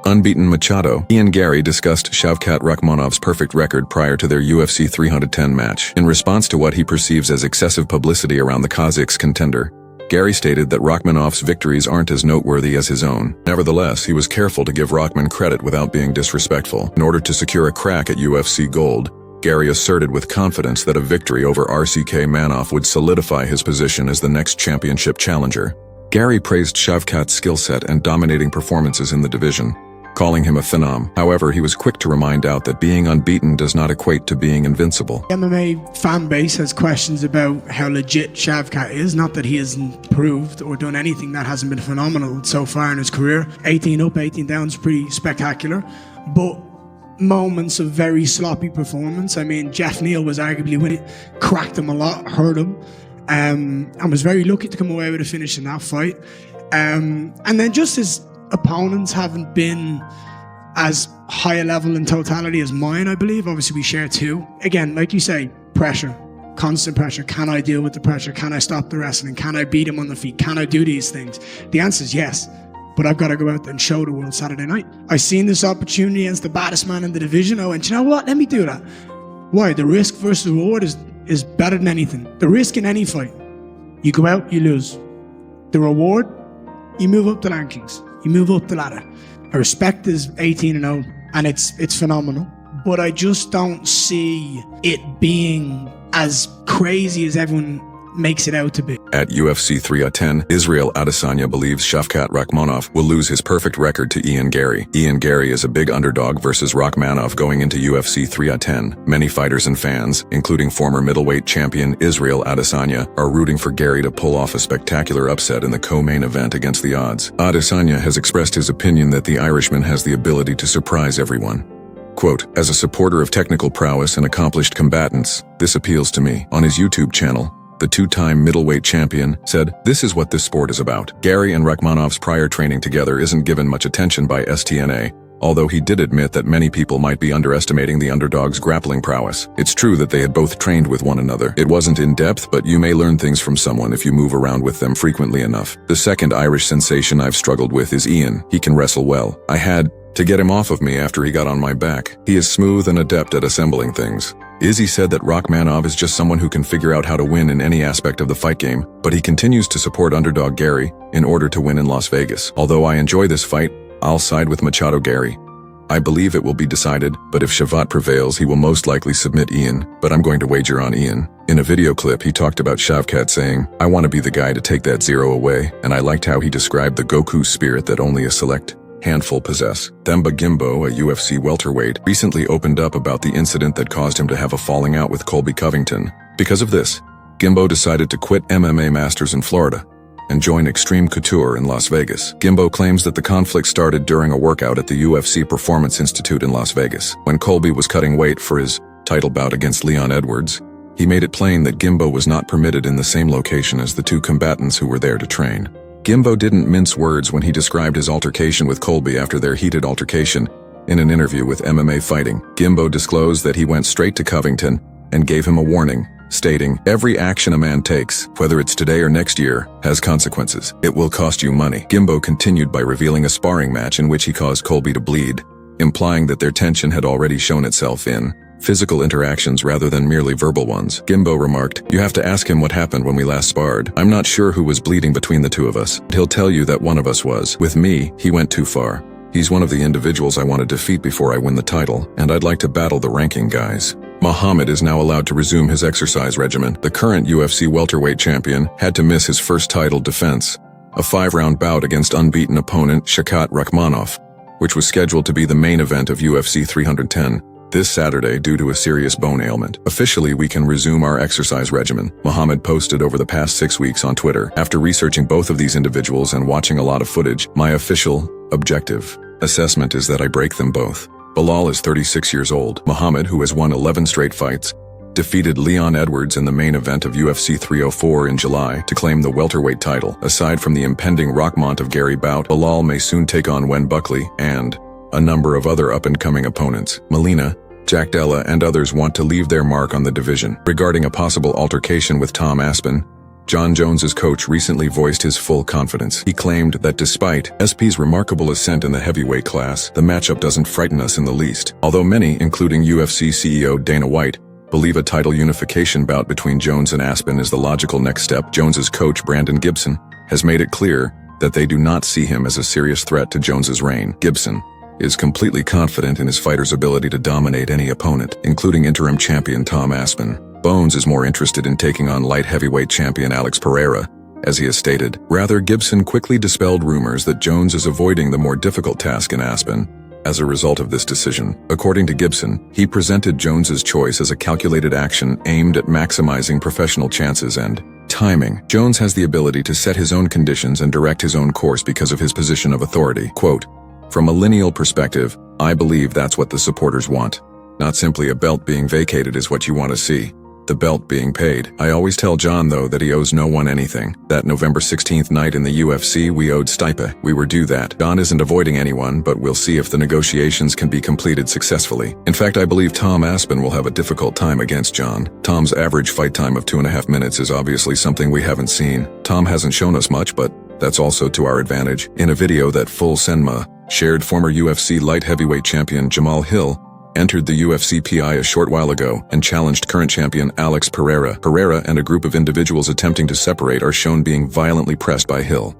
Unbeaten Machado. Ian Gary discussed Shavkat Rakhmonov's perfect record prior to their UFC 310 match. In response to what he perceives as excessive publicity around the Kazakh's contender, Gary stated that Rakhmonov's victories aren't as noteworthy as his own. Nevertheless, he was careful to give Rakhmon credit without being disrespectful. In order to secure a crack at UFC gold, Gary asserted with confidence that a victory over RCK Manov would solidify his position as the next championship challenger. Gary praised Shavkat's skill set and dominating performances in the division, calling him a phenom. However, he was quick to remind out that being unbeaten does not equate to being invincible. The MMA fan base has questions about how legit Shavkat is. Not that he hasn't proved or done anything that hasn't been phenomenal so far in his career. 18 up, 18 down is pretty spectacular. But moments of very sloppy performance. I mean, Jeff Neal was arguably with it, cracked him a lot, hurt him, and was very lucky to come away with a finish in that fight. And then just his opponents haven't been as high a level in totality as mine, I believe. Obviously, we share two. Again, like you say, pressure, constant pressure. Can I deal with the pressure? Can I stop the wrestling? Can I beat him on the feet? Can I do these things? The answer is yes. But I've got to go out there and show the world Saturday night. I seen this opportunity against the baddest man in the division. I went, you know what? Let me do that. Why? The risk versus reward is better than anything. The risk in any fight, you go out, you lose. The reward, you move up the rankings. You move up the ladder. I respect his 18-0, and it's phenomenal. But I just don't see it being as crazy as everyone makes it out to be. At UFC 310, Israel Adesanya believes Shavkat Rakhmonov will lose his perfect record to Ian Gary. Ian Gary is a big underdog versus Rakhmonov going into UFC 310. Many fighters and fans, including former middleweight champion Israel Adesanya, are rooting for Gary to pull off a spectacular upset in the co-main event against the odds. Adesanya has expressed his opinion that the Irishman has the ability to surprise everyone. Quote, as a supporter of technical prowess and accomplished combatants, this appeals to me. On his YouTube channel, the two-time middleweight champion said, this is what this sport is about. Gary and Rakhmonov's prior training together isn't given much attention by STNA, although he did admit that many people might be underestimating the underdog's grappling prowess. It's true that they had both trained with one another. It wasn't in depth, but you may learn things from someone if you move around with them frequently enough. The second Irish sensation I've struggled with is Ian. He can wrestle well. I had to get him off of me after he got on my back. He is smooth and adept at assembling things. Izzy said that Rakhmonov is just someone who can figure out how to win in any aspect of the fight game, but he continues to support underdog Gary in order to win in Las Vegas. Although I enjoy this fight, I'll side with Machado Gary. I believe it will be decided, but if Shavkat prevails, he will most likely submit Ian, but I'm going to wager on Ian. In a video clip, he talked about Shavkat saying, I want to be the guy to take that zero away, and I liked how he described the Goku spirit that only a select handful possess. Themba Gimbo, a UFC welterweight, recently opened up about the incident that caused him to have a falling out with Colby Covington. Because of this, Gimbo decided to quit MMA Masters in Florida and join Extreme Couture in Las Vegas. Gimbo claims that the conflict started during a workout at the UFC Performance Institute in Las Vegas. When Colby was cutting weight for his title bout against Leon Edwards, he made it plain that Gimbo was not permitted in the same location as the two combatants who were there to train. Gimbo didn't mince words when he described his altercation with Colby after their heated altercation. In an interview with MMA Fighting, Gimbo disclosed that he went straight to Covington and gave him a warning, stating, every action a man takes, whether it's today or next year, has consequences. It will cost you money. Gimbo continued by revealing a sparring match in which he caused Colby to bleed, implying that their tension had already shown itself in physical interactions rather than merely verbal ones. Gimbo remarked, you have to ask him what happened when we last sparred. I'm not sure who was bleeding between the two of us. He'll tell you that one of us was. With me, he went too far. He's one of the individuals I want to defeat before I win the title, and I'd like to battle the ranking guys. Muhammad is now allowed to resume his exercise regimen. The current UFC welterweight champion had to miss his first title defense, a 5-round bout against unbeaten opponent Shavkat Rakhmonov, which was scheduled to be the main event of UFC 310. This Saturday due to a serious bone ailment. Officially, we can resume our exercise regimen, Muhammad posted over the past 6 weeks on Twitter. After researching both of these individuals and watching a lot of footage, my official, objective assessment is that I break them both. Bilal is 36 years old. Muhammad, who has won 11 straight fights, defeated Leon Edwards in the main event of UFC 304 in July to claim the welterweight title. Aside from the impending Rakhmonov of Gary bout, Bilal may soon take on Wen Buckley and a number of other up-and-coming opponents. Melina, Jack Della, and others want to leave their mark on the division. Regarding a possible altercation with Tom Aspen, John Jones's coach recently voiced his full confidence. He claimed that despite SP's remarkable ascent in the heavyweight class, the matchup doesn't frighten us in the least. Although many, including UFC CEO Dana White, believe a title unification bout between Jones and Aspen is the logical next step, Jones's coach Brandon Gibson has made it clear that they do not see him as a serious threat to Jones's reign. Gibson is completely confident in his fighter's ability to dominate any opponent, including interim champion Tom Aspen. Bones is more interested in taking on light heavyweight champion Alex Pereira, as he has stated. Rather, Gibson quickly dispelled rumors that Jones is avoiding the more difficult task in Aspen as a result of this decision. According to Gibson, he presented Jones's choice as a calculated action aimed at maximizing professional chances and timing. Jones has the ability to set his own conditions and direct his own course because of his position of authority. Quote, "From a lineal perspective, I believe that's what the supporters want. Not simply a belt being vacated is what you want to see. The belt being paid. I always tell John, though, that he owes no one anything. That November 16th night in the UFC, we owed Stipe. We were due that. John isn't avoiding anyone, but we'll see if the negotiations can be completed successfully. In fact, I believe Tom Aspen will have a difficult time against John. Tom's average fight time of 2.5 minutes is obviously something we haven't seen. Tom hasn't shown us much, but that's also to our advantage." In a video that Full Senma shared, former UFC light heavyweight champion Jamahal Hill entered the UFC PI a short while ago and challenged current champion Alex Pereira. Pereira and a group of individuals attempting to separate are shown being violently pressed by Hill.